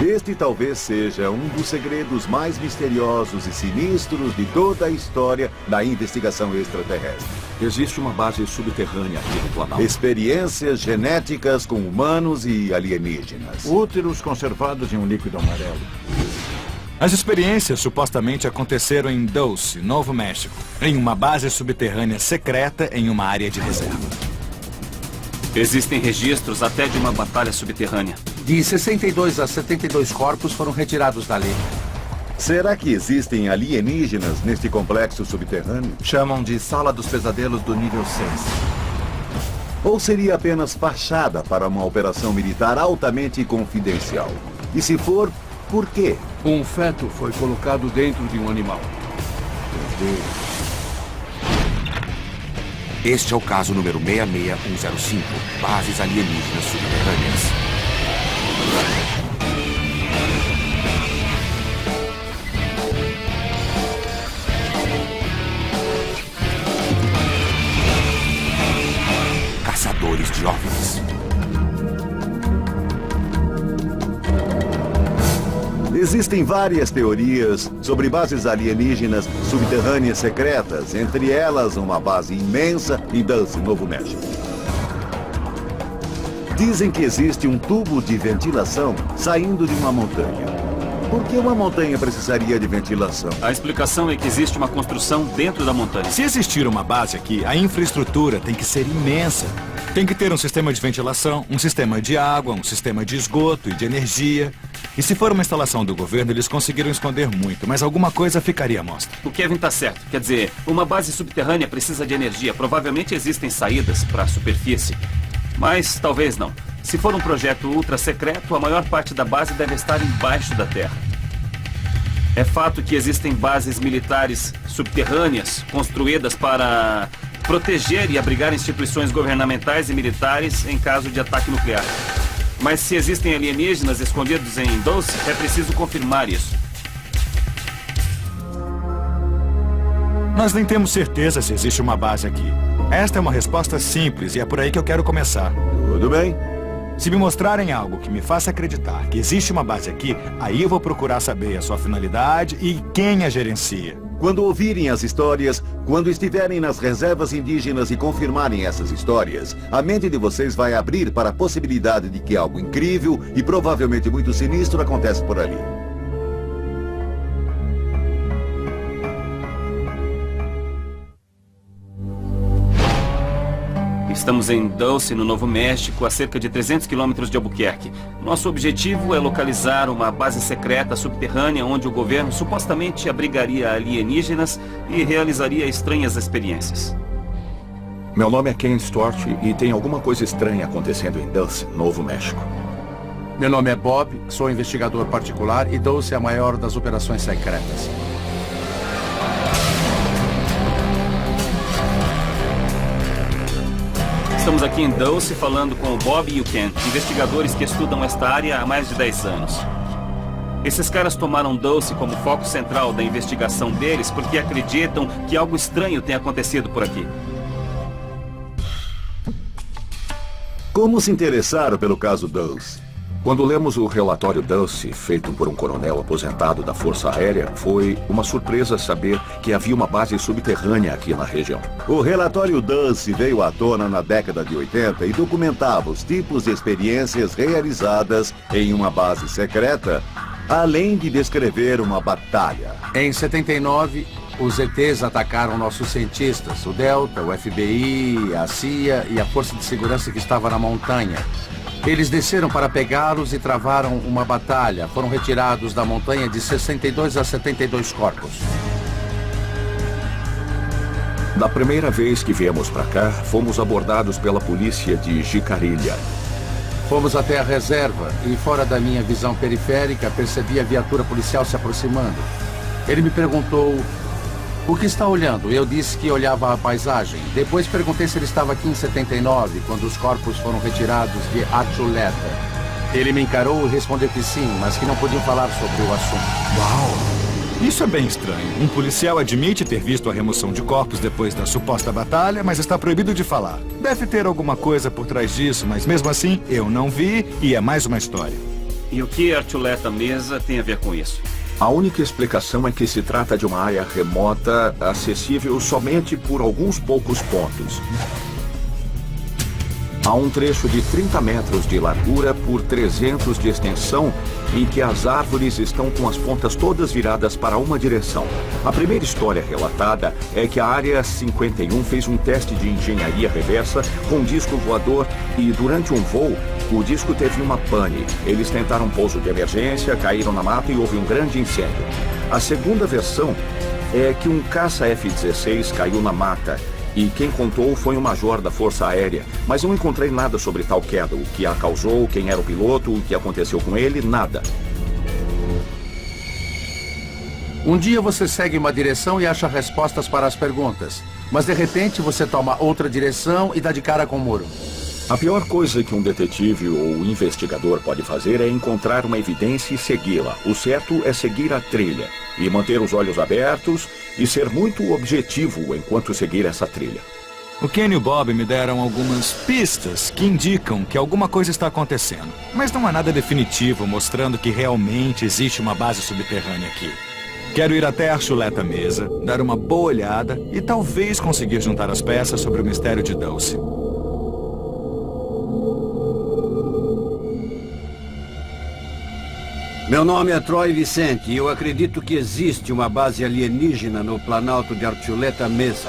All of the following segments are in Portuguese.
Este talvez seja um dos segredos mais misteriosos e sinistros de toda a história da investigação extraterrestre. Existe uma base subterrânea aqui no Planalto. Experiências genéticas com humanos e alienígenas. Úteros conservados em um líquido amarelo. As experiências supostamente aconteceram em Dulce, Novo México, em uma base subterrânea secreta em uma área de reserva. Existem registros até de uma batalha subterrânea. De 62 a 72 corpos foram retirados dali. Será que existem alienígenas neste complexo subterrâneo? Chamam de Sala dos Pesadelos do nível 6. Ou seria apenas fachada para uma operação militar altamente confidencial? E se for, por quê? Um feto foi colocado dentro de um animal. Este é o caso número 66105, bases alienígenas subterrâneas. Caçadores de OVNIs. Existem várias teorias sobre bases alienígenas subterrâneas secretas, entre elas uma base imensa em Dulce, Novo México. Dizem que existe um tubo de ventilação saindo de uma montanha. Por que uma montanha precisaria de ventilação? A explicação é que existe uma construção dentro da montanha. Se existir uma base aqui, a infraestrutura tem que ser imensa. Tem que ter um sistema de ventilação, um sistema de água, um sistema de esgoto e de energia. E se for uma instalação do governo, eles conseguiram esconder muito, mas alguma coisa ficaria à mostra. O Kevin tá certo. Quer dizer, uma base subterrânea precisa de energia. Provavelmente existem saídas para a superfície. Mas talvez não. Se for um projeto ultra secreto, a maior parte da base deve estar embaixo da terra. É fato que existem bases militares subterrâneas construídas para proteger e abrigar instituições governamentais e militares em caso de ataque nuclear. Mas se existem alienígenas escondidos em Dulce, é preciso confirmar isso. Nós nem temos certeza se existe uma base aqui. Esta é uma resposta simples e é por aí que eu quero começar. Tudo bem? Se me mostrarem algo que me faça acreditar que existe uma base aqui, aí eu vou procurar saber a sua finalidade e quem a gerencia. Quando ouvirem as histórias, quando estiverem nas reservas indígenas e confirmarem essas histórias, a mente de vocês vai abrir para a possibilidade de que algo incrível e provavelmente muito sinistro acontece por ali. Estamos em Dulce, no Novo México, a cerca de 300 quilômetros de Albuquerque. Nosso objetivo é localizar uma base secreta subterrânea onde o governo supostamente abrigaria alienígenas e realizaria estranhas experiências. Meu nome é Ken Stewart e tem alguma coisa estranha acontecendo em Dulce, Novo México. Meu nome é Bob, sou investigador particular e Dulce é a maior das operações secretas. Estamos aqui em Dulce falando com o Bob e o Ken, investigadores que estudam esta área há mais de 10 anos. Esses caras tomaram Dulce como foco central da investigação deles porque acreditam que algo estranho tem acontecido por aqui. Como se interessaram pelo caso Dulce? Quando lemos o relatório Dulce, feito por um coronel aposentado da Força Aérea, foi uma surpresa saber que havia uma base subterrânea aqui na região. O relatório Dulce veio à tona na década de 80 e documentava os tipos de experiências realizadas em uma base secreta, além de descrever uma batalha. Em 79, os ETs atacaram nossos cientistas, o Delta, o FBI, a CIA e a Força de Segurança que estava na montanha. Eles desceram para pegá-los e travaram uma batalha. Foram retirados da montanha de 62 a 72 corpos. Da primeira vez que viemos para cá, fomos abordados pela polícia de Jicarilha. Fomos até a reserva e, fora da minha visão periférica, percebi a viatura policial se aproximando. Ele me perguntou: "O que está olhando?" Eu disse que olhava a paisagem. Depois perguntei se ele estava aqui em 79, quando os corpos foram retirados de Archuleta. Ele me encarou e respondeu que sim, mas que não podiam falar sobre o assunto. Uau! Isso é bem estranho. Um policial admite ter visto a remoção de corpos depois da suposta batalha, mas está proibido de falar. Deve ter alguma coisa por trás disso, mas mesmo assim, eu não vi e é mais uma história. E o que Archuleta Mesa tem a ver com isso? A única explicação é que se trata de uma área remota, acessível somente por alguns poucos pontos. Há um trecho de 30 metros de largura por 300 de extensão, em que as árvores estão com as pontas todas viradas para uma direção. A primeira história relatada é que a Área 51 fez um teste de engenharia reversa com um disco voador e, durante um voo, o disco teve uma pane. Eles tentaram um pouso de emergência, caíram na mata e houve um grande incêndio. A segunda versão é que um caça F-16 caiu na mata. E quem contou foi um major da Força Aérea. Mas não encontrei nada sobre tal queda. O que a causou, quem era o piloto, o que aconteceu com ele, nada. Um dia você segue uma direção e acha respostas para as perguntas. Mas de repente você toma outra direção e dá de cara com o muro. A pior coisa que um detetive ou investigador pode fazer é encontrar uma evidência e segui-la. O certo é seguir a trilha e manter os olhos abertos e ser muito objetivo enquanto seguir essa trilha. O Ken e o Bob me deram algumas pistas que indicam que alguma coisa está acontecendo. Mas não há nada definitivo mostrando que realmente existe uma base subterrânea aqui. Quero ir até a Archuleta Mesa, dar uma boa olhada e talvez conseguir juntar as peças sobre o mistério de Dulce. Meu nome é Troy Vicente e eu acredito que existe uma base alienígena no Planalto de Archuleta Mesa.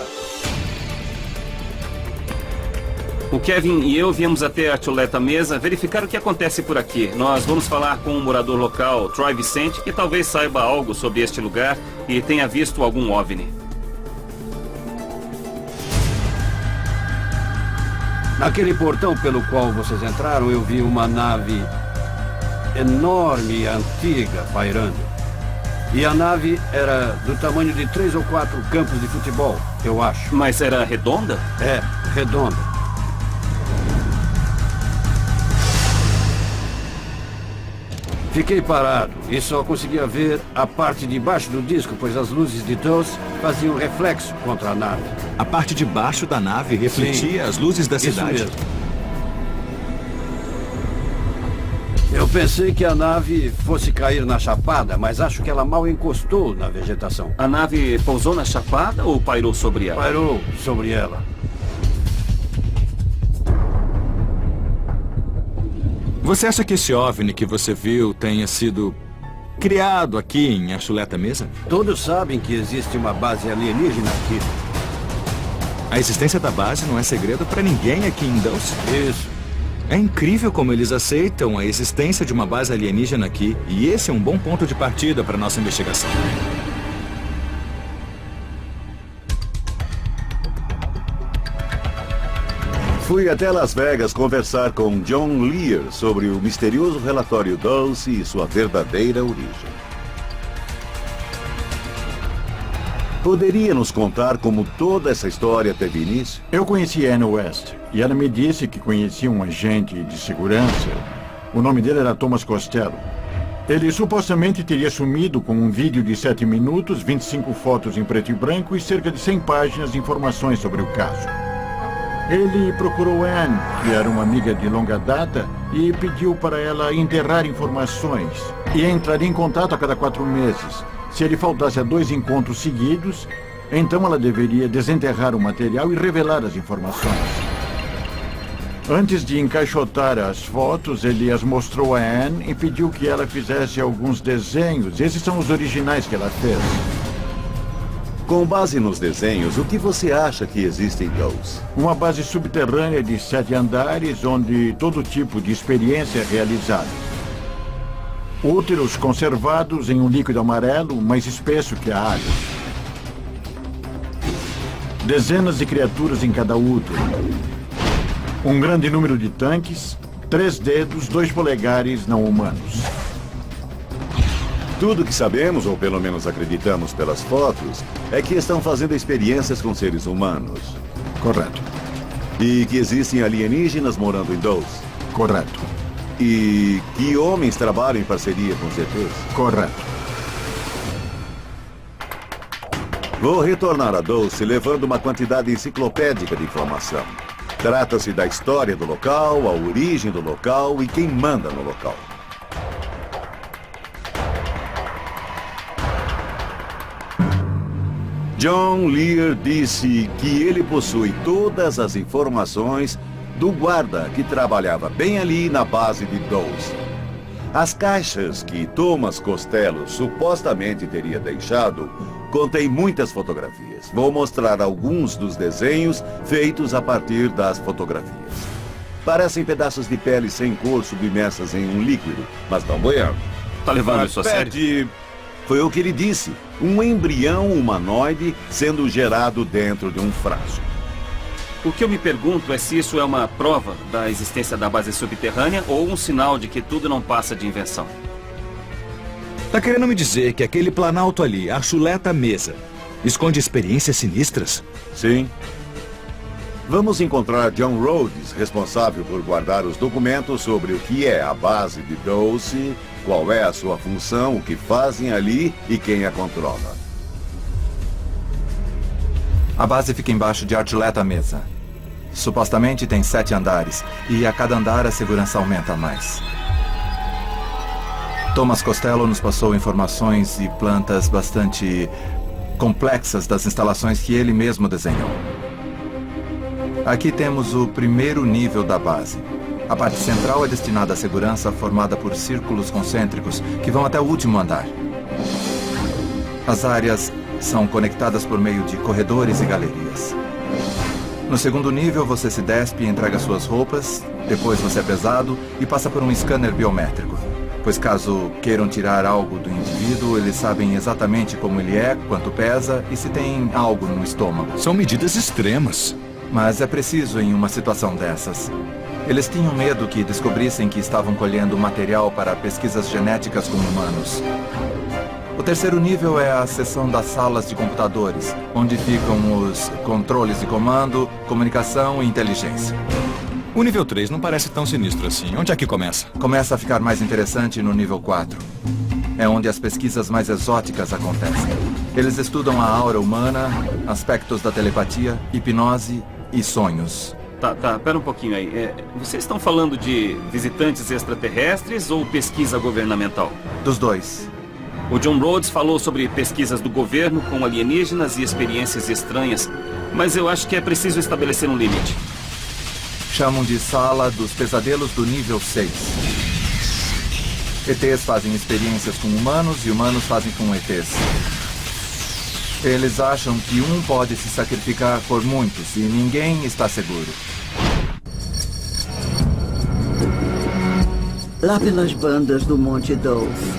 O Kevin e eu viemos até a Archuleta Mesa verificar o que acontece por aqui. Nós vamos falar com um morador local, Troy Vicente, que talvez saiba algo sobre este lugar e tenha visto algum OVNI. Naquele portão pelo qual vocês entraram, eu vi uma nave enorme e antiga pairando. E a nave era do tamanho de 3 ou 4 campos de futebol, eu acho. Mas era redonda? É, redonda. Fiquei parado e só conseguia ver a parte de baixo do disco, pois as luzes de Dulce faziam reflexo contra a nave. A parte de baixo da nave refletia as luzes da cidade. Isso mesmo. Eu pensei que a nave fosse cair na chapada, mas acho que ela mal encostou na vegetação. A nave pousou na chapada ou pairou sobre ela? Pairou sobre ela. Você acha que esse OVNI que você viu tenha sido criado aqui em Archuleta Mesa? Todos sabem que existe uma base alienígena aqui. A existência da base não é segredo para ninguém aqui em Dulce. Isso. É incrível como eles aceitam a existência de uma base alienígena aqui, e esse é um bom ponto de partida para nossa investigação. Fui até Las Vegas conversar com John Lear sobre o misterioso relatório Dulce e sua verdadeira origem. Poderia nos contar como toda essa história teve início? Eu conheci Anne West e ela me disse que conhecia um agente de segurança. O nome dele era Thomas Costello. Ele supostamente teria sumido com um vídeo de 7 minutos, 25 fotos em preto e branco e cerca de 100 páginas de informações sobre o caso. Ele procurou Anne, que era uma amiga de longa data, e pediu para ela enterrar informações e entraria em contato a cada 4 meses. Se ele faltasse a 2 encontros seguidos, então ela deveria desenterrar o material e revelar as informações. Antes de encaixotar as fotos, ele as mostrou a Anne e pediu que ela fizesse alguns desenhos. Esses são os originais que ela fez. Com base nos desenhos, o que você acha que existe em Dulce? Uma base subterrânea de 7 andares, onde todo tipo de experiência é realizada. Úteros conservados em um líquido amarelo, mais espesso que a água. Dezenas de criaturas em cada útero. Um grande número de tanques, 3 dedos, 2 polegares não humanos. Tudo que sabemos, ou pelo menos acreditamos pelas fotos, é que estão fazendo experiências com seres humanos. Correto. E que existem alienígenas morando em Dulce. Correto. E que homens trabalham em parceria com os ETs. Correto. Vou retornar a Dulce levando uma quantidade enciclopédica de informação. Trata-se da história do local, a origem do local e quem manda no local. John Lear disse que ele possui todas as informações do guarda que trabalhava bem ali na base de Dulce. As caixas que Thomas Costello supostamente teria deixado contêm muitas fotografias. Vou mostrar alguns dos desenhos feitos a partir das fotografias. Parecem pedaços de pele sem cor submersas em um líquido, mas não boiando. Tá levando isso a sério? Foi o que ele disse. Um embrião humanoide sendo gerado dentro de um frasco. O que eu me pergunto é se isso é uma prova da existência da base subterrânea ou um sinal de que tudo não passa de invenção. Tá querendo me dizer que aquele planalto ali, a chuleta mesa, esconde experiências sinistras? Sim. Vamos encontrar John Rhodes, responsável por guardar os documentos sobre o que é a base de Dulce, qual é a sua função, o que fazem ali e quem a controla. A base fica embaixo de Archuleta Mesa. Supostamente tem 7 andares, e a cada andar a segurança aumenta mais. Thomas Costello nos passou informações e plantas bastante complexas das instalações que ele mesmo desenhou. Aqui temos o primeiro nível da base. A parte central é destinada à segurança, formada por círculos concêntricos que vão até o último andar. As áreas são conectadas por meio de corredores e galerias. No segundo nível, você se despe e entrega suas roupas, depois você é pesado e passa por um scanner biométrico. Pois caso queiram tirar algo do indivíduo, eles sabem exatamente como ele é, quanto pesa e se tem algo no estômago. São medidas extremas. Mas é preciso em uma situação dessas. Eles tinham medo que descobrissem que estavam colhendo material para pesquisas genéticas com humanos. O terceiro nível é a seção das salas de computadores, onde ficam os controles de comando, comunicação e inteligência. O nível 3 não parece tão sinistro assim. Onde é que começa? Começa a ficar mais interessante no nível 4. É onde as pesquisas mais exóticas acontecem. Eles estudam a aura humana, aspectos da telepatia, hipnose e sonhos. Tá, pera um pouquinho aí. Vocês estão falando de visitantes extraterrestres ou pesquisa governamental? Dos dois. O John Rhodes falou sobre pesquisas do governo com alienígenas e experiências estranhas, mas eu acho que é preciso estabelecer um limite. Chamam de sala dos pesadelos do nível 6. ETs fazem experiências com humanos e humanos fazem com ETs. Eles acham que um pode se sacrificar por muitos e ninguém está seguro. Lá pelas bandas do Monte Dulce,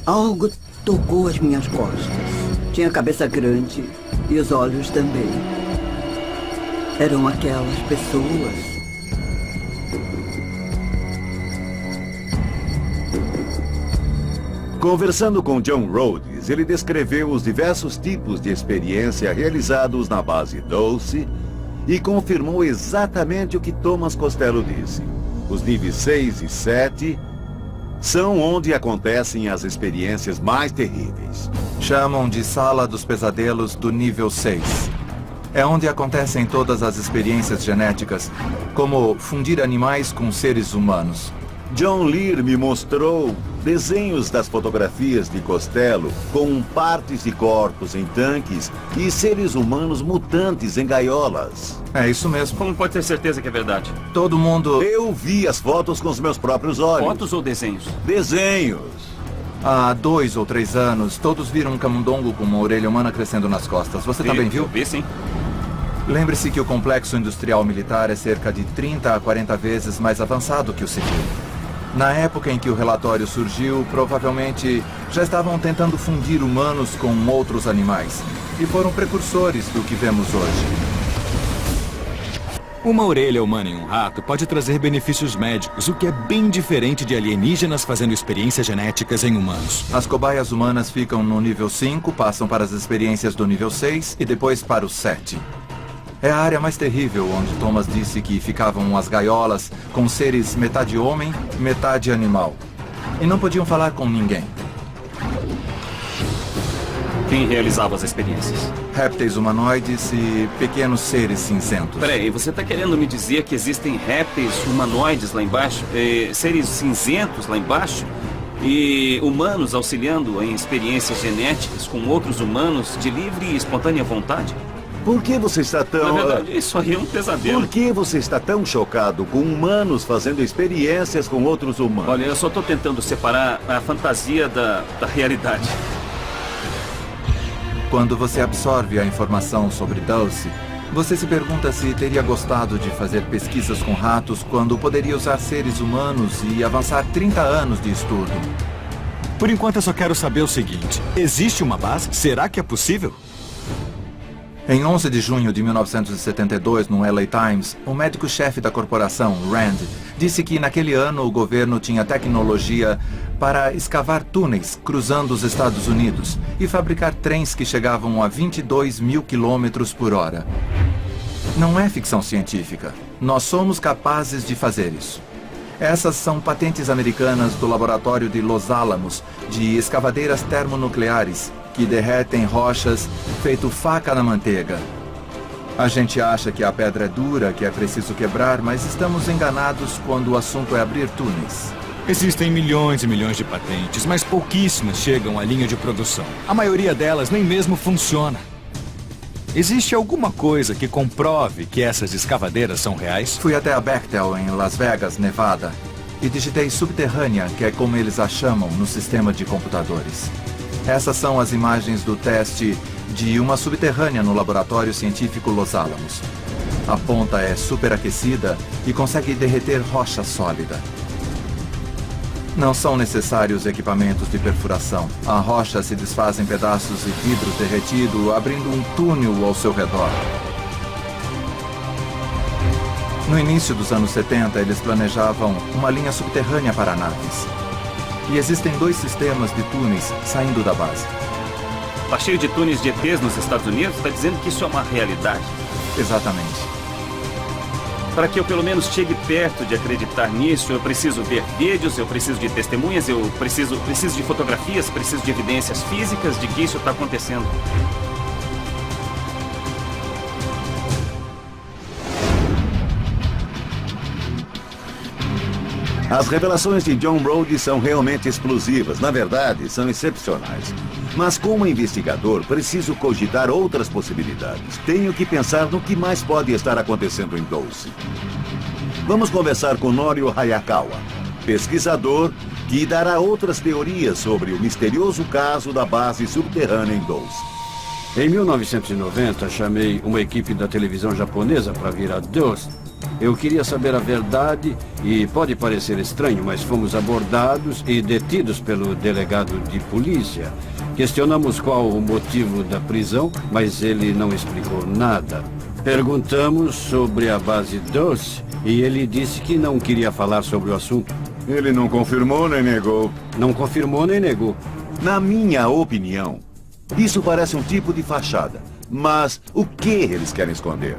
algo tocou as minhas costas. Tinha a cabeça grande e os olhos também. Eram aquelas pessoas. Conversando com John Rhodes, ele descreveu os diversos tipos de experiência realizados na base Dulce e confirmou exatamente o que Thomas Costello disse. Os níveis 6 e 7 são onde acontecem as experiências mais terríveis. Chamam de sala dos pesadelos do nível 6. É onde acontecem todas as experiências genéticas, como fundir animais com seres humanos. John Lear me mostrou desenhos das fotografias de Costello com partes de corpos em tanques e seres humanos mutantes em gaiolas. É isso mesmo. Como pode ter certeza que é verdade? Todo mundo... Eu vi as fotos com os meus próprios olhos. Fotos ou desenhos? Desenhos. Há 2 ou 3 anos, todos viram um camundongo com uma orelha humana crescendo nas costas. Você também viu? Eu vi, sim. Lembre-se que o complexo industrial militar é cerca de 30 a 40 vezes mais avançado que o civil. Na época em que o relatório surgiu, provavelmente já estavam tentando fundir humanos com outros animais. E foram precursores do que vemos hoje. Uma orelha humana em um rato pode trazer benefícios médicos, o que é bem diferente de alienígenas fazendo experiências genéticas em humanos. As cobaias humanas ficam no nível 5, passam para as experiências do nível 6 e depois para o 7. É a área mais terrível, onde Thomas disse que ficavam as gaiolas com seres metade homem, metade animal. E não podiam falar com ninguém. Quem realizava as experiências? Répteis humanoides e pequenos seres cinzentos. Peraí, você está querendo me dizer que existem répteis humanoides lá embaixo? Seres cinzentos lá embaixo? E humanos auxiliando em experiências genéticas com outros humanos de livre e espontânea vontade? Por que você está tão... Na verdade, isso aí é um pesadelo. Por que você está tão chocado com humanos fazendo experiências com outros humanos? Olha, eu só estou tentando separar a fantasia da realidade. Quando você absorve a informação sobre Dulce, você se pergunta se teria gostado de fazer pesquisas com ratos quando poderia usar seres humanos e avançar 30 anos de estudo. Por enquanto eu só quero saber o seguinte. Existe uma base? Será que é possível? Em 11 de junho de 1972, no LA Times, o médico-chefe da corporação, Rand, disse que naquele ano o governo tinha tecnologia para escavar túneis cruzando os Estados Unidos e fabricar trens que chegavam a 22 mil quilômetros por hora. Não é ficção científica. Nós somos capazes de fazer isso. Essas são patentes americanas do laboratório de Los Alamos, de escavadeiras termonucleares, que derretem rochas feito faca na manteiga. A gente acha que a pedra é dura, que é preciso quebrar, mas estamos enganados quando o assunto é abrir túneis. Existem milhões e milhões de patentes, mas pouquíssimas chegam à linha de produção. A maioria delas nem mesmo funciona. Existe alguma coisa que comprove que essas escavadeiras são reais? Fui até a Bechtel, em Las Vegas, Nevada, e digitei subterrânea, que é como eles a chamam no sistema de computadores. Essas são as imagens do teste de uma subterrânea no laboratório científico Los Alamos. A ponta é superaquecida e consegue derreter rocha sólida. Não são necessários equipamentos de perfuração. A rocha se desfaz em pedaços de vidro derretido, abrindo um túnel ao seu redor. No início dos anos 70, eles planejavam uma linha subterrânea para naves. E existem 2 sistemas de túneis saindo da base. Tá cheio de túneis de ETs nos Estados Unidos? Está dizendo que isso é uma realidade? Exatamente. Para que eu pelo menos chegue perto de acreditar nisso, eu preciso ver vídeos, eu preciso de testemunhas, eu preciso de fotografias, preciso de evidências físicas de que isso está acontecendo. As revelações de John Brody são realmente explosivas. Na verdade, são excepcionais. Mas como investigador, preciso cogitar outras possibilidades. Tenho que pensar no que mais pode estar acontecendo em Dulce. Vamos conversar com Norio Hayakawa, pesquisador que dará outras teorias sobre o misterioso caso da base subterrânea em Dulce. Em 1990, chamei uma equipe da televisão japonesa para vir a Dulce. Eu queria saber a verdade e pode parecer estranho, mas fomos abordados e detidos pelo delegado de polícia. Questionamos qual o motivo da prisão, mas ele não explicou nada. Perguntamos sobre a base Dulce e ele disse que não queria falar sobre o assunto. Ele não confirmou nem negou. Não confirmou nem negou. Na minha opinião, isso parece um tipo de fachada. Mas o que eles querem esconder?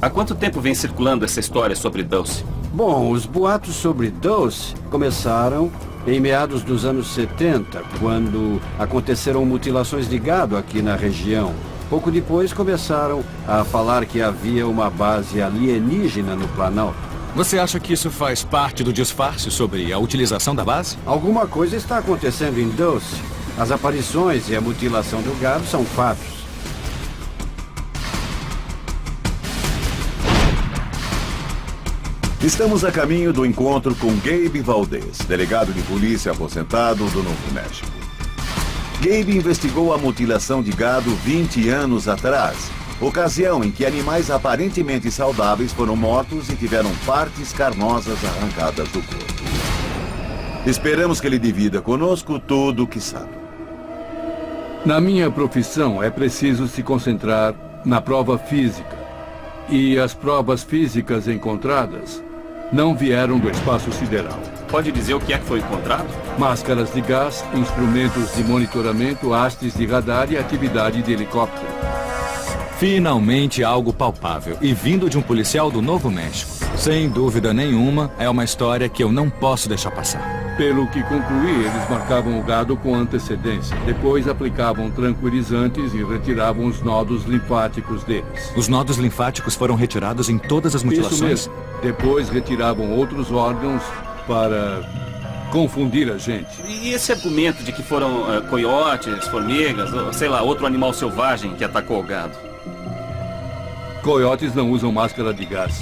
Há quanto tempo vem circulando essa história sobre Dulce? Bom, os boatos sobre Dulce começaram em meados dos anos 70, quando aconteceram mutilações de gado aqui na região. Pouco depois começaram a falar que havia uma base alienígena no Planalto. Você acha que isso faz parte do disfarce sobre a utilização da base? Alguma coisa está acontecendo em Dulce. As aparições e a mutilação do gado são fatos. Estamos a caminho do encontro com Gabe Valdez, delegado de polícia aposentado do Novo México. Gabe investigou a mutilação de gado 20 anos atrás, ocasião em que animais aparentemente saudáveis foram mortos e tiveram partes carnosas arrancadas do corpo. Esperamos que ele divida conosco tudo o que sabe. Na minha profissão, é preciso se concentrar na prova física. E as provas físicas encontradas não vieram do espaço sideral. Pode dizer o que é que foi encontrado? Máscaras de gás, instrumentos de monitoramento, hastes de radar e atividade de helicóptero. Finalmente algo palpável e vindo de um policial do Novo México. Sem dúvida nenhuma, é uma história que eu não posso deixar passar. Pelo que concluí, eles marcavam o gado com antecedência. Depois aplicavam tranquilizantes e retiravam os nodos linfáticos deles. Os nodos linfáticos foram retirados em todas as mutilações? Isso mesmo. Depois retiravam outros órgãos para confundir a gente. E esse argumento de que foram coiotes, formigas, ou sei lá, outro animal selvagem que atacou o gado? Coiotes não usam máscara de gás.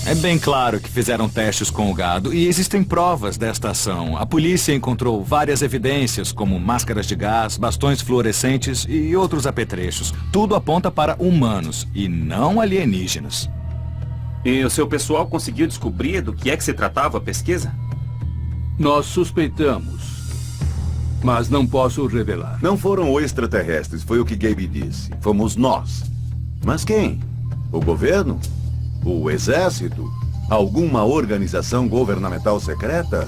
É bem claro que fizeram testes com o gado e existem provas desta ação. A polícia encontrou várias evidências, como máscaras de gás, bastões fluorescentes e outros apetrechos. Tudo aponta para humanos e não alienígenas. E o seu pessoal conseguiu descobrir do que é que se tratava a pesquisa? Nós suspeitamos, mas não posso revelar. Não foram extraterrestres, foi o que Gabe disse. Fomos nós. Mas quem? O governo? O exército? Alguma organização governamental secreta?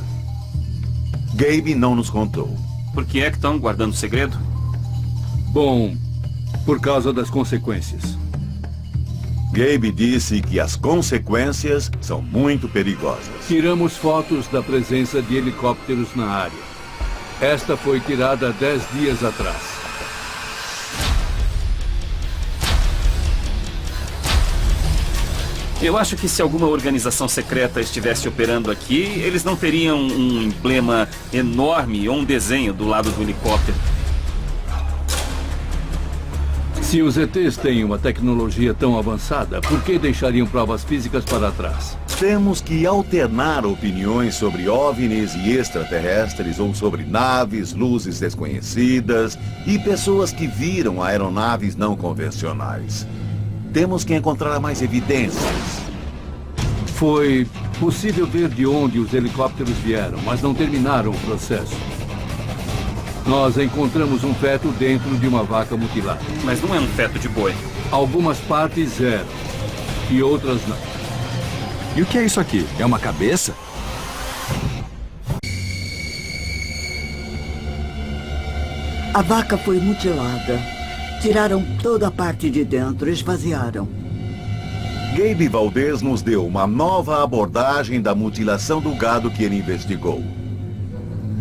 Gabe não nos contou. Por que é que estão guardando segredo? Bom, por causa das consequências. Gabe disse que as consequências são muito perigosas. Tiramos fotos da presença de helicópteros na área. Esta foi tirada 10 dias atrás. Eu acho que se alguma organização secreta estivesse operando aqui, eles não teriam um emblema enorme ou um desenho do lado do helicóptero. Se os ETs têm uma tecnologia tão avançada, por que deixariam provas físicas para trás? Temos que alternar opiniões sobre OVNIs e extraterrestres ou sobre naves, luzes desconhecidas e pessoas que viram aeronaves não convencionais. Temos que encontrar mais evidências. Foi possível ver de onde os helicópteros vieram, mas não terminaram o processo. Nós encontramos um feto dentro de uma vaca mutilada. Mas não é um feto de boi. Algumas partes eram, e outras não. E o que é isso aqui? É uma cabeça? A vaca foi mutilada. Tiraram toda a parte de dentro, esvaziaram. Gabe Valdez nos deu uma nova abordagem da mutilação do gado que ele investigou.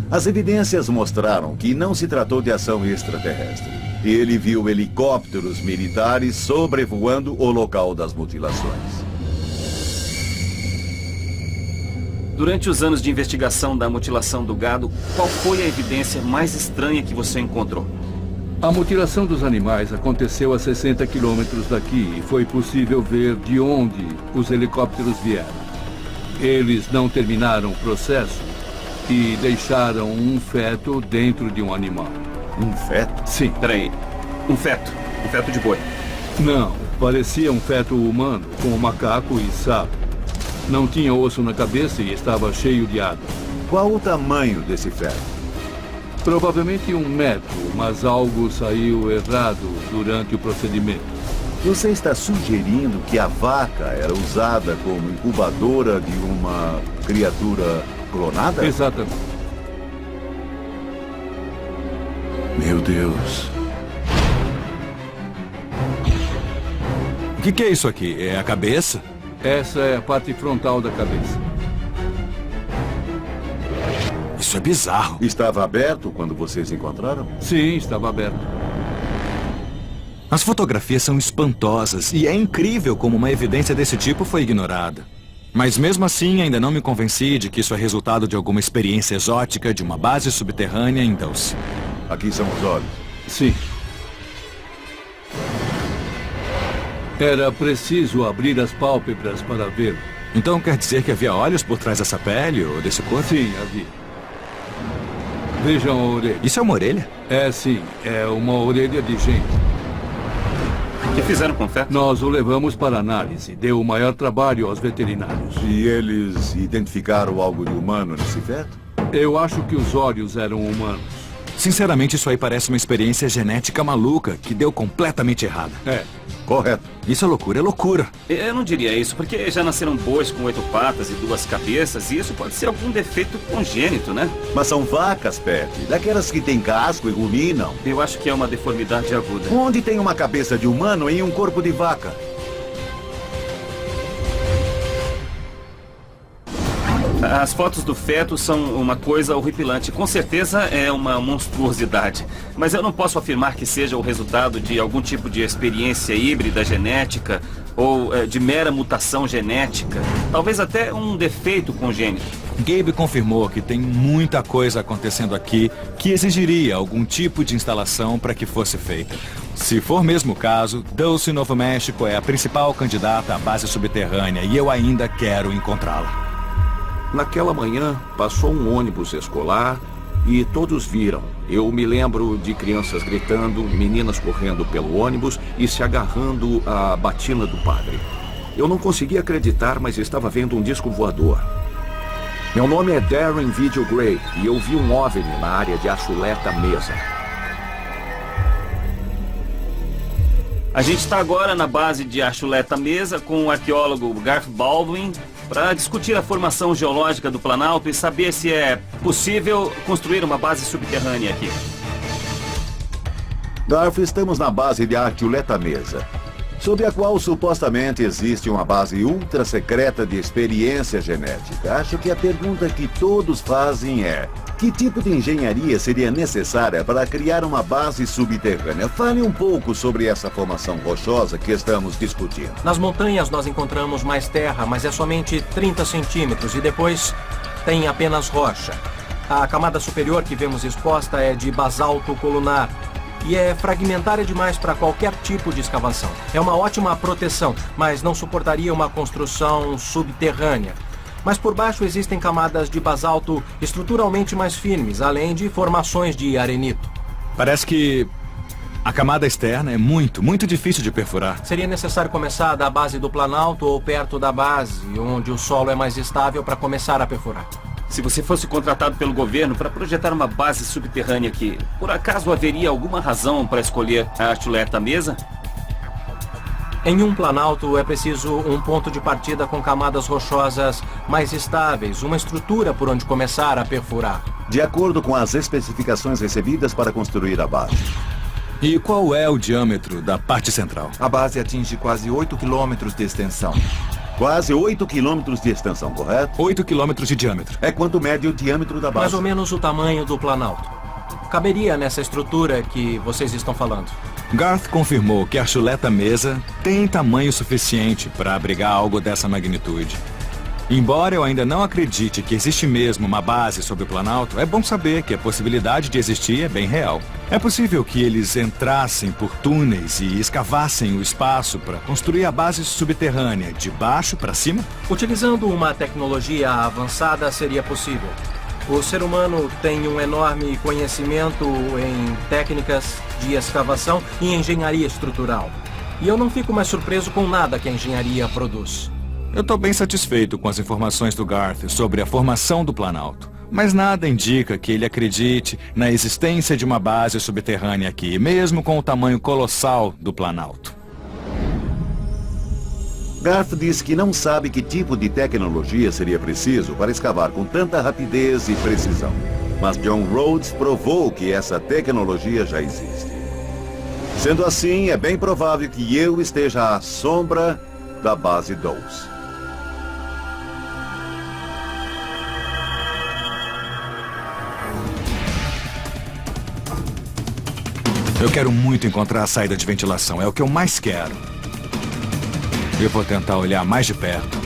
As evidências mostraram que não se tratou de ação extraterrestre. Ele viu helicópteros militares sobrevoando o local das mutilações. Durante os anos de investigação da mutilação do gado, qual foi a evidência mais estranha que você encontrou? A mutilação dos animais aconteceu a 60 quilômetros daqui e foi possível ver de onde os helicópteros vieram. Eles não terminaram o processo e deixaram um feto dentro de um animal. Um feto? Sim. Peraí, um feto? Um feto de boi? Não, parecia um feto humano com macaco e sapo. Não tinha osso na cabeça e estava cheio de água. Qual o tamanho desse feto? Provavelmente 1 metro, mas algo saiu errado durante o procedimento. Você está sugerindo que a vaca era usada como incubadora de uma criatura clonada? Exatamente. Meu Deus. O que é isso aqui? É a cabeça? Essa é a parte frontal da cabeça. Isso é bizarro. Estava aberto quando vocês encontraram? Sim, estava aberto. As fotografias são espantosas e é incrível como uma evidência desse tipo foi ignorada. Mas mesmo assim, ainda não me convenci de que isso é resultado de alguma experiência exótica de uma base subterrânea em Dulce. Aqui são os olhos. Sim. Era preciso abrir as pálpebras para vê-lo. Então quer dizer que havia olhos por trás dessa pele ou desse corpo? Sim, havia. Vejam a orelha. Isso é uma orelha? É, sim. É uma orelha de gente. O que fizeram com o feto? Nós o levamos para análise. Deu o maior trabalho aos veterinários. E eles identificaram algo de humano nesse feto? Eu acho que os olhos eram humanos. Sinceramente, isso aí parece uma experiência genética maluca que deu completamente errada. É. Correto. Isso é loucura, é loucura. Eu não diria isso, porque já nasceram bois com 8 patas e 2 cabeças, e isso pode ser algum defeito congênito, né? Mas são vacas, Pat. Daquelas que têm casco e ruminam. Eu acho que é uma deformidade aguda. Onde tem uma cabeça de humano em um corpo de vaca? As fotos do feto são uma coisa horripilante. Com certeza é uma monstruosidade. Mas eu não posso afirmar que seja o resultado de algum tipo de experiência híbrida genética ou de mera mutação genética. Talvez até um defeito congênito. Gabe confirmou que tem muita coisa acontecendo aqui que exigiria algum tipo de instalação para que fosse feita. Se for mesmo o caso, Dulce, Novo México é a principal candidata à base subterrânea e eu ainda quero encontrá-la. Naquela manhã, passou um ônibus escolar e todos viram. Eu me lembro de crianças gritando, meninas correndo pelo ônibus e se agarrando à batina do padre. Eu não conseguia acreditar, mas estava vendo um disco voador. Meu nome é Darren Vigil Gray e eu vi um OVNI na área de Achuleta Mesa. A gente está agora na base de Achuleta Mesa com o arqueólogo Garth Baldwin para discutir a formação geológica do Planalto e saber se é possível construir uma base subterrânea aqui. Garth, estamos na base de Achuleta Mesa, sob a qual supostamente existe uma base ultra secreta de experiência genética. Acho que a pergunta que todos fazem é: que tipo de engenharia seria necessária para criar uma base subterrânea? Fale um pouco sobre essa formação rochosa que estamos discutindo. Nas montanhas nós encontramos mais terra, mas é somente 30 centímetros e depois tem apenas rocha. A camada superior que vemos exposta é de basalto colunar e é fragmentária demais para qualquer tipo de escavação. É uma ótima proteção, mas não suportaria uma construção subterrânea. Mas por baixo existem camadas de basalto estruturalmente mais firmes, além de formações de arenito. Parece que a camada externa é muito difícil de perfurar. Seria necessário começar da base do Planalto ou perto da base, onde o solo é mais estável para começar a perfurar. Se você fosse contratado pelo governo para projetar uma base subterrânea aqui, por acaso haveria alguma razão para escolher a Achuleta Mesa? Em um planalto é preciso um ponto de partida com camadas rochosas mais estáveis, uma estrutura por onde começar a perfurar. De acordo com as especificações recebidas para construir a base. E qual é o diâmetro da parte central? A base atinge quase 8 quilômetros de extensão. Quase 8 quilômetros de extensão, correto? 8 quilômetros de diâmetro. É quanto mede o diâmetro da base? Mais ou menos o tamanho do planalto. Caberia nessa estrutura que vocês estão falando. Garth confirmou que a Achuleta Mesa tem tamanho suficiente para abrigar algo dessa magnitude. Embora eu ainda não acredite que existe mesmo uma base sob o Planalto, é bom saber que a possibilidade de existir é bem real. É possível que eles entrassem por túneis e escavassem o espaço para construir a base subterrânea de baixo para cima? Utilizando uma tecnologia avançada seria possível. O ser humano tem um enorme conhecimento em técnicas de escavação e engenharia estrutural. E eu não fico mais surpreso com nada que a engenharia produz. Eu estou bem satisfeito com as informações do Garth sobre a formação do Planalto. Mas nada indica que ele acredite na existência de uma base subterrânea aqui, mesmo com o tamanho colossal do Planalto. Garth disse que não sabe que tipo de tecnologia seria preciso para escavar com tanta rapidez e precisão. Mas John Rhodes provou que essa tecnologia já existe. Sendo assim, é bem provável que eu esteja à sombra da base Dulce. Eu quero muito encontrar a saída de ventilação, é o que eu mais quero. Eu vou tentar olhar mais de perto.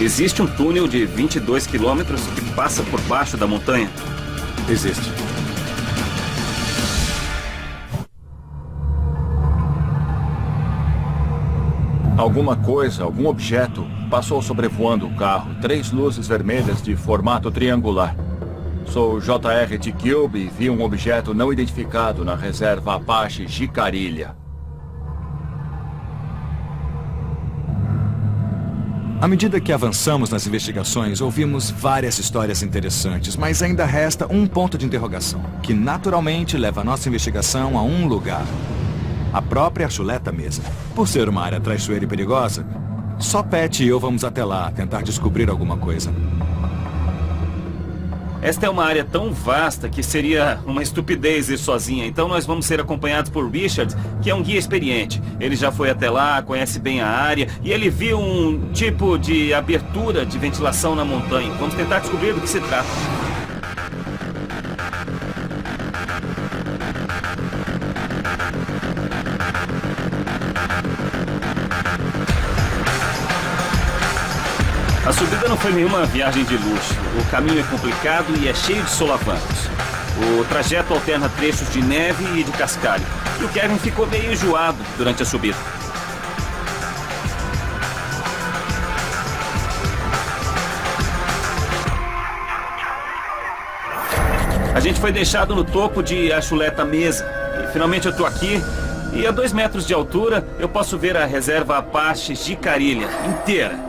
Existe um túnel de 22 quilômetros que passa por baixo da montanha? Existe. Alguma coisa, algum objeto, passou sobrevoando o carro. 3 luzes vermelhas de formato triangular. Sou J.R. T-Cube e vi um objeto não identificado na reserva Apache Jicarilha. À medida que avançamos nas investigações, ouvimos várias histórias interessantes, mas ainda resta um ponto de interrogação, que naturalmente leva a nossa investigação a um lugar. A própria Achuleta Mesa. Por ser uma área traiçoeira e perigosa, só Pat e eu vamos até lá tentar descobrir alguma coisa. Esta é uma área tão vasta que seria uma estupidez ir sozinha. Então nós vamos ser acompanhados por Richard, que é um guia experiente. Ele já foi até lá, conhece bem a área e ele viu um tipo de abertura de ventilação na montanha. Vamos tentar descobrir do que se trata. A subida não foi nenhuma viagem de luxo. O caminho é complicado e é cheio de solavancos. O trajeto alterna trechos de neve e de cascalho. E o Kevin ficou meio enjoado durante a subida. A gente foi deixado no topo de Achuleta Mesa. E finalmente eu tô aqui. E a 2 metros de altura eu posso ver a reserva Apache Jicarilha inteira.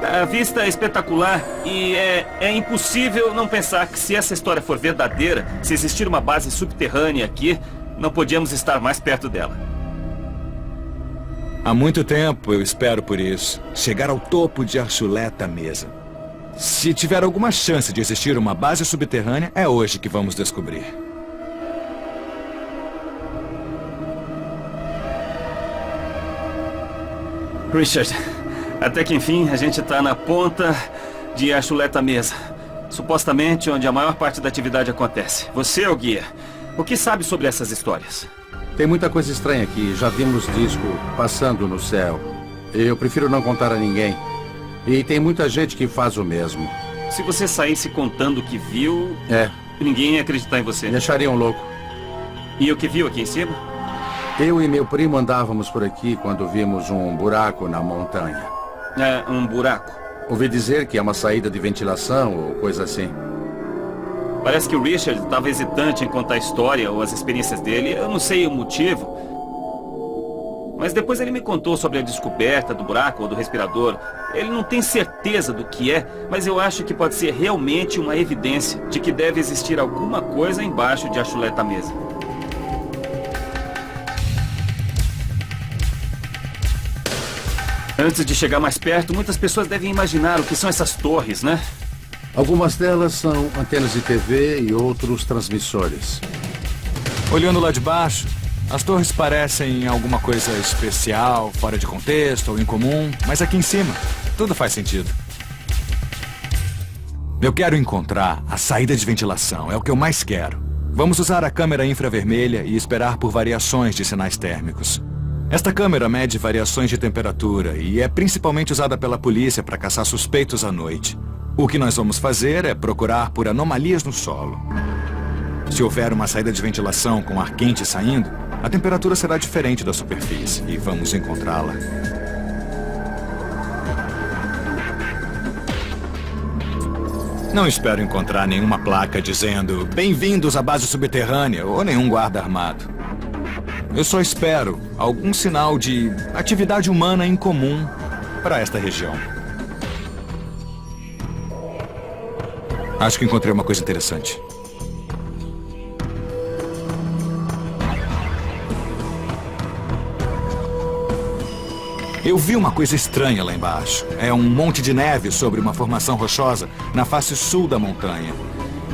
A vista é espetacular e é impossível não pensar que se essa história for verdadeira, se existir uma base subterrânea aqui, não podíamos estar mais perto dela. Há muito tempo eu espero por isso. Chegar ao topo de Achuleta Mesa. Se tiver alguma chance de existir uma base subterrânea, é hoje que vamos descobrir. Richard, até que enfim a gente está na ponta de Achuleta Mesa. Supostamente onde a maior parte da atividade acontece. Você é o guia. O que sabe sobre essas histórias? Tem muita coisa estranha aqui. Já vimos disco passando no céu. Eu prefiro não contar a ninguém. E tem muita gente que faz o mesmo. Se você saísse contando o que viu... ninguém ia acreditar em você. Me achariam louco. E o que viu aqui em cima? Eu e meu primo andávamos por aqui quando vimos um buraco na montanha. É, um buraco? Ouvi dizer que é uma saída de ventilação ou coisa assim. Parece que o Richard estava hesitante em contar a história ou as experiências dele. Eu não sei o motivo. Mas depois ele me contou sobre a descoberta do buraco ou do respirador. Ele não tem certeza do que é, mas eu acho que pode ser realmente uma evidência de que deve existir alguma coisa embaixo de Achuleta Mesa. Antes de chegar mais perto, muitas pessoas devem imaginar o que são essas torres, né? Algumas delas são antenas de TV e outros transmissores. Olhando lá de baixo, as torres parecem alguma coisa especial, fora de contexto ou incomum, mas aqui em cima, tudo faz sentido. Eu quero encontrar a saída de ventilação, é o que eu mais quero. Vamos usar a câmera infravermelha e esperar por variações de sinais térmicos. Esta câmera mede variações de temperatura e é principalmente usada pela polícia para caçar suspeitos à noite. O que nós vamos fazer é procurar por anomalias no solo. Se houver uma saída de ventilação com ar quente saindo, a temperatura será diferente da superfície e vamos encontrá-la. Não espero encontrar nenhuma placa dizendo "Bem-vindos à base subterrânea" ou nenhum guarda armado. Eu só espero algum sinal de atividade humana incomum para esta região. Acho que encontrei uma coisa interessante. Eu vi uma coisa estranha lá embaixo. É um monte de neve sobre uma formação rochosa na face sul da montanha.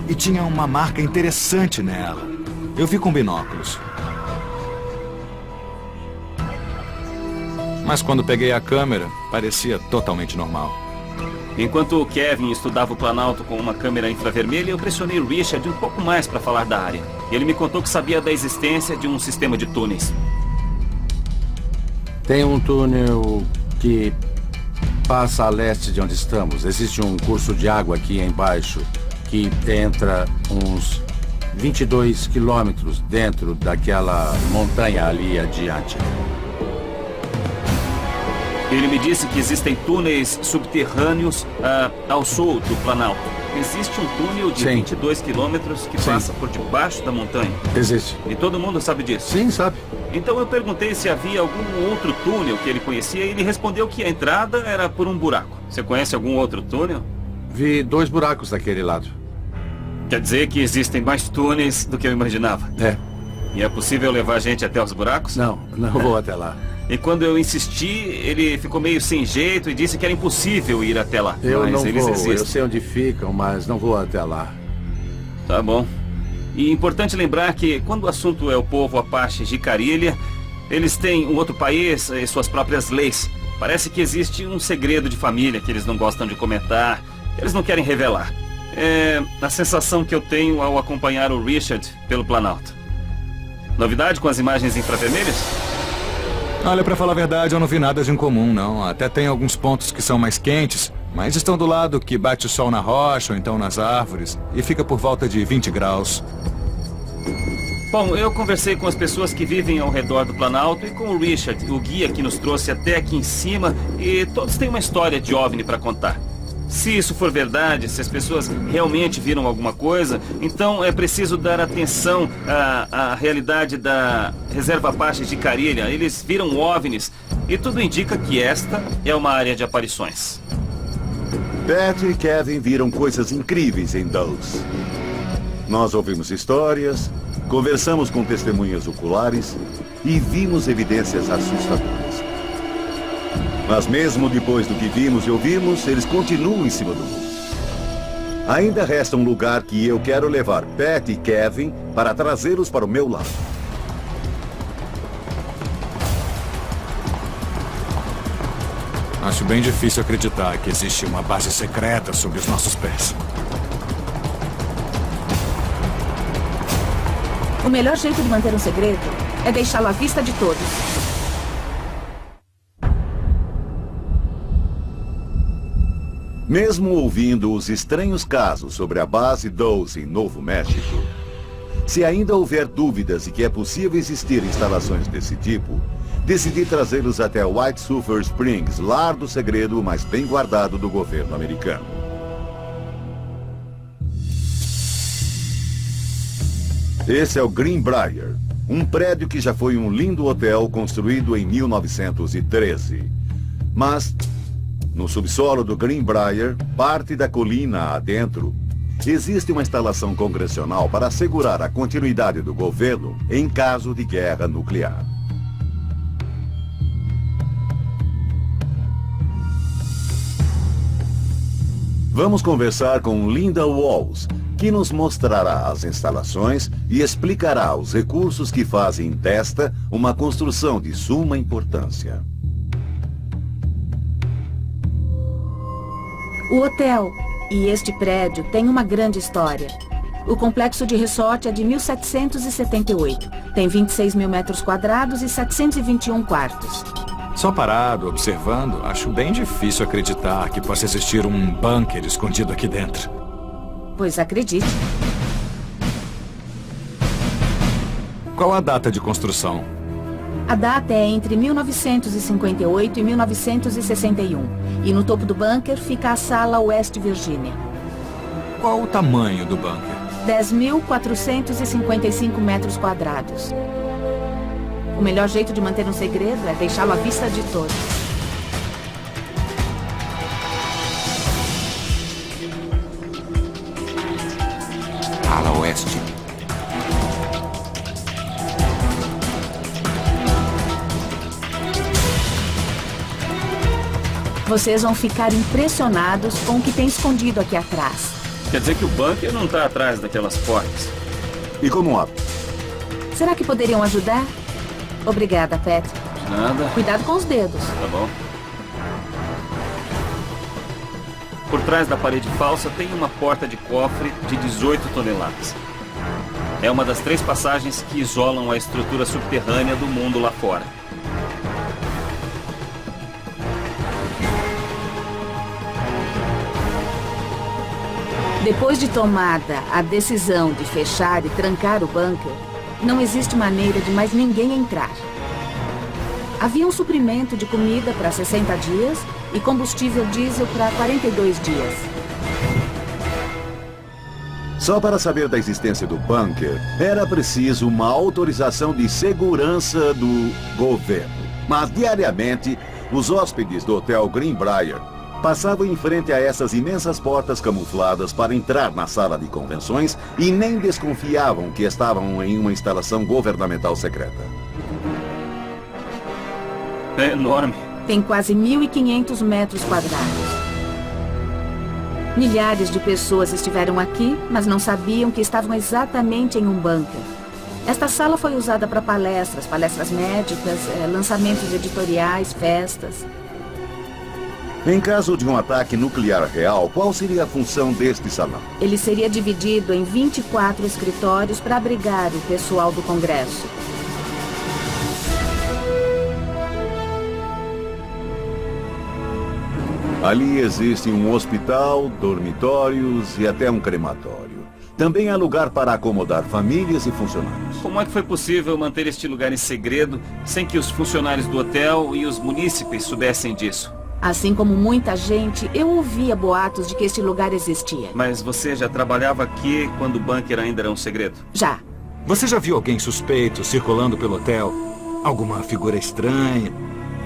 E tinha uma marca interessante nela. Eu vi com binóculos. Mas quando peguei a câmera, parecia totalmente normal. Enquanto o Kevin estudava o Planalto com uma câmera infravermelha, eu pressionei o Richard um pouco mais para falar da área. E ele me contou que sabia da existência de um sistema de túneis. Tem um túnel que passa a leste de onde estamos. Existe um curso de água aqui embaixo que entra uns 22 quilômetros dentro daquela montanha ali adiante. Ele me disse que existem túneis subterrâneos ao sul do Planalto. Existe um túnel de 22 quilômetros que passa por debaixo da montanha. Existe. E todo mundo sabe disso? Sim, sabe. Então eu perguntei se havia algum outro túnel que ele conhecia e ele respondeu que a entrada era por um buraco. Você conhece algum outro túnel? Vi 2 buracos daquele lado. Quer dizer que existem mais túneis do que eu imaginava? É. E é possível levar a gente até os buracos? Não vou até lá. E quando eu insisti, ele ficou meio sem jeito e disse que era impossível ir até lá. Eu mas não eles vou, existem. eu sei onde ficam, mas não vou até lá. Tá bom. E é importante lembrar que quando o assunto é o povo Apache de Carilha, eles têm um outro país e suas próprias leis. Parece que existe um segredo de família que eles não gostam de comentar, eles não querem revelar. É a sensação que eu tenho ao acompanhar o Richard pelo Planalto. Novidade com as imagens infravermelhas? Olha, pra falar a verdade, eu não vi nada de incomum, não. Até tem alguns pontos que são mais quentes, mas estão do lado que bate o sol na rocha ou então nas árvores e fica por volta de 20 graus. Bom, eu conversei com as pessoas que vivem ao redor do Planalto e com o Richard, o guia que nos trouxe até aqui em cima, e todos têm uma história de OVNI para contar. Se isso for verdade, se as pessoas realmente viram alguma coisa, então é preciso dar atenção à realidade da Reserva Apache de Carilha. Eles viram OVNIs e tudo indica que esta é uma área de aparições. Pat e Kevin viram coisas incríveis em Dulles. Nós ouvimos histórias, conversamos com testemunhas oculares e vimos evidências assustadoras. Mas mesmo depois do que vimos e ouvimos, eles continuam em cima do muro. Ainda resta um lugar que eu quero levar Pat e Kevin para trazê-los para o meu lado. Acho bem difícil acreditar que existe uma base secreta sob os nossos pés. O melhor jeito de manter um segredo é deixá-lo à vista de todos. Mesmo ouvindo os estranhos casos sobre a base Dulles em Novo México, se ainda houver dúvidas de que é possível existir instalações desse tipo, decidi trazê-los até White Sulphur Springs, lar do segredo mais bem guardado do governo americano. Esse é o Greenbrier, um prédio que já foi um lindo hotel construído em 1913. Mas, no subsolo do Greenbrier, parte da colina adentro, existe uma instalação congressional para assegurar a continuidade do governo em caso de guerra nuclear. Vamos conversar com Linda Walls, que nos mostrará as instalações e explicará os recursos que fazem desta uma construção de suma importância. O hotel e este prédio têm uma grande história. O complexo de resort é de 1778. Tem 26 mil metros quadrados e 721 quartos. Só parado, observando, acho bem difícil acreditar que possa existir um bunker escondido aqui dentro. Pois acredite. Qual a data de construção? A data é entre 1958 e 1961. E no topo do bunker fica a sala West Virginia. Qual o tamanho do bunker? 10.455 metros quadrados. O melhor jeito de manter um segredo é deixá-lo à vista de todos. Ala Oeste. Vocês vão ficar impressionados com o que tem escondido aqui atrás. Quer dizer que o bunker não está atrás daquelas portas. E como abre? Será que poderiam ajudar? Obrigada, Pat. Nada. Cuidado com os dedos. Tá bom. Por trás da parede falsa tem uma porta de cofre de 18 toneladas. É uma das 3 passagens que isolam a estrutura subterrânea do mundo lá fora. Depois de tomada a decisão de fechar e trancar o bunker, não existe maneira de mais ninguém entrar. Havia um suprimento de comida para 60 dias e combustível diesel para 42 dias. Só para saber da existência do bunker, era preciso uma autorização de segurança do governo. Mas diariamente, os hóspedes do Hotel Greenbrier passavam em frente a essas imensas portas camufladas para entrar na sala de convenções e nem desconfiavam que estavam em uma instalação governamental secreta. É enorme. Tem quase 1.500 metros quadrados. Milhares de pessoas estiveram aqui, mas não sabiam que estavam exatamente em um bunker. Esta sala foi usada para palestras médicas, lançamentos editoriais, festas. Em caso de um ataque nuclear real, qual seria a função deste salão? Ele seria dividido em 24 escritórios para abrigar o pessoal do Congresso. Ali existe um hospital, dormitórios e até um crematório. Também há lugar para acomodar famílias e funcionários. Como é que foi possível manter este lugar em segredo sem que os funcionários do hotel e os munícipes soubessem disso? Assim como muita gente, eu ouvia boatos de que este lugar existia. Mas você já trabalhava aqui quando o bunker ainda era um segredo? Já. Você já viu alguém suspeito circulando pelo hotel? Alguma figura estranha?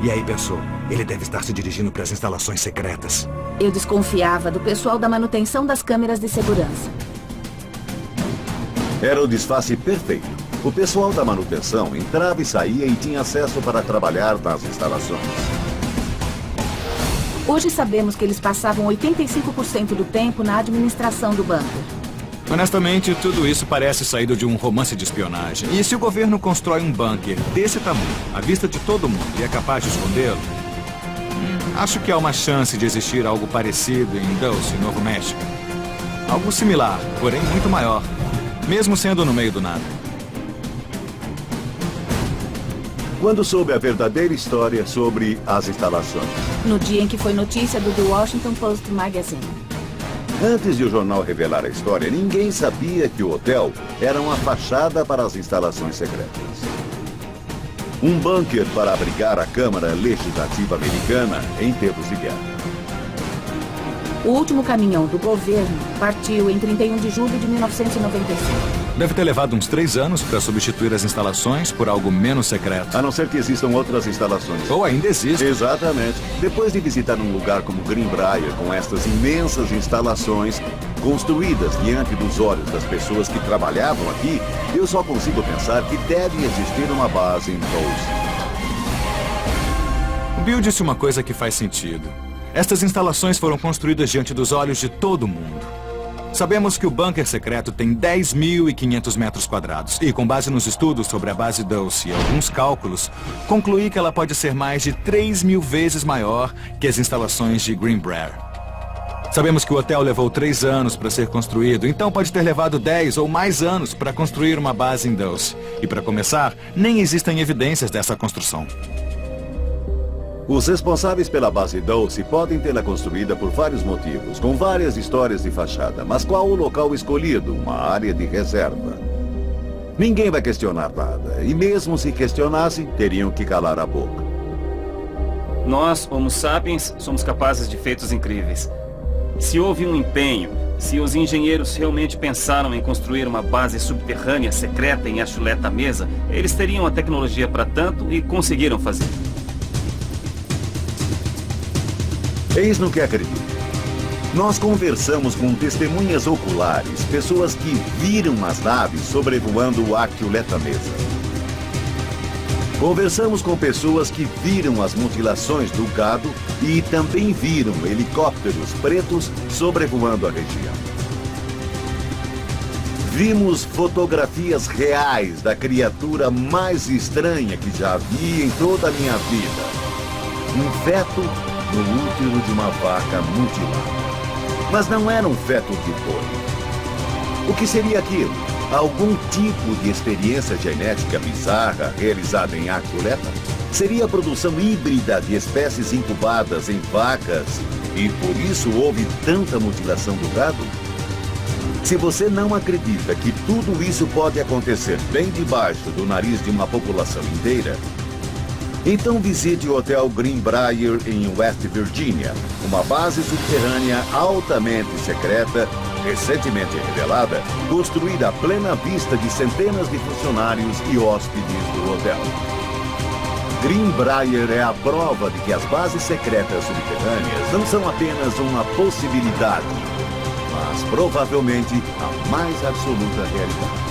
E aí pensou, ele deve estar se dirigindo para as instalações secretas. Eu desconfiava do pessoal da manutenção das câmeras de segurança. Era o disfarce perfeito. O pessoal da manutenção entrava e saía e tinha acesso para trabalhar nas instalações. Hoje sabemos que eles passavam 85% do tempo na administração do bunker. Honestamente, tudo isso parece saído de um romance de espionagem. E se o governo constrói um bunker desse tamanho, à vista de todo mundo, e é capaz de escondê-lo, acho que há uma chance de existir algo parecido em Dulce, Novo México. Algo similar, porém muito maior, mesmo sendo no meio do nada. Quando soube a verdadeira história sobre as instalações? No dia em que foi notícia do The Washington Post Magazine. Antes de o jornal revelar a história, ninguém sabia que o hotel era uma fachada para as instalações secretas. Um bunker para abrigar a Câmara Legislativa Americana em tempos de guerra. O último caminhão do governo partiu em 31 de julho de 1995. Deve ter levado uns 3 anos para substituir as instalações por algo menos secreto. A não ser que existam outras instalações. Ou ainda existem. Exatamente. Depois de visitar um lugar como Greenbrier, com estas imensas instalações construídas diante dos olhos das pessoas que trabalhavam aqui, eu só consigo pensar que deve existir uma base em Dulce. O Bill disse uma coisa que faz sentido. Estas instalações foram construídas diante dos olhos de todo mundo. Sabemos que o bunker secreto tem 10.500 metros quadrados e, com base nos estudos sobre a base Dulce e alguns cálculos, concluí que ela pode ser mais de 3.000 vezes maior que as instalações de Greenbrier. Sabemos que o hotel levou 3 anos para ser construído, então pode ter levado 10 ou mais anos para construir uma base em Dulce. E, para começar, nem existem evidências dessa construção. Os responsáveis pela base Dulce podem tê-la construída por vários motivos, com várias histórias de fachada. Mas qual o local escolhido? Uma área de reserva. Ninguém vai questionar nada. E mesmo se questionassem, teriam que calar a boca. Nós, Homo sapiens, somos capazes de feitos incríveis. Se houve um empenho, se os engenheiros realmente pensaram em construir uma base subterrânea secreta em Achuleta Mesa, eles teriam a tecnologia para tanto e conseguiram fazer. Eis no que acredito. Nós conversamos com testemunhas oculares, pessoas que viram as naves sobrevoando o Achuleta Mesa. Conversamos com pessoas que viram as mutilações do gado e também viram helicópteros pretos sobrevoando a região. Vimos fotografias reais da criatura mais estranha que já vi em toda a minha vida. Um feto no útero de uma vaca mutilada. Mas não era um feto de boi. O que seria aquilo? Algum tipo de experiência genética bizarra realizada em Achuleta? Seria a produção híbrida de espécies incubadas em vacas e por isso houve tanta mutilação do gado? Se você não acredita que tudo isso pode acontecer bem debaixo do nariz de uma população inteira, então visite o Hotel Greenbrier em West Virginia, uma base subterrânea altamente secreta, recentemente revelada, construída à plena vista de centenas de funcionários e hóspedes do hotel. Greenbrier é a prova de que as bases secretas subterrâneas não são apenas uma possibilidade, mas provavelmente a mais absoluta realidade.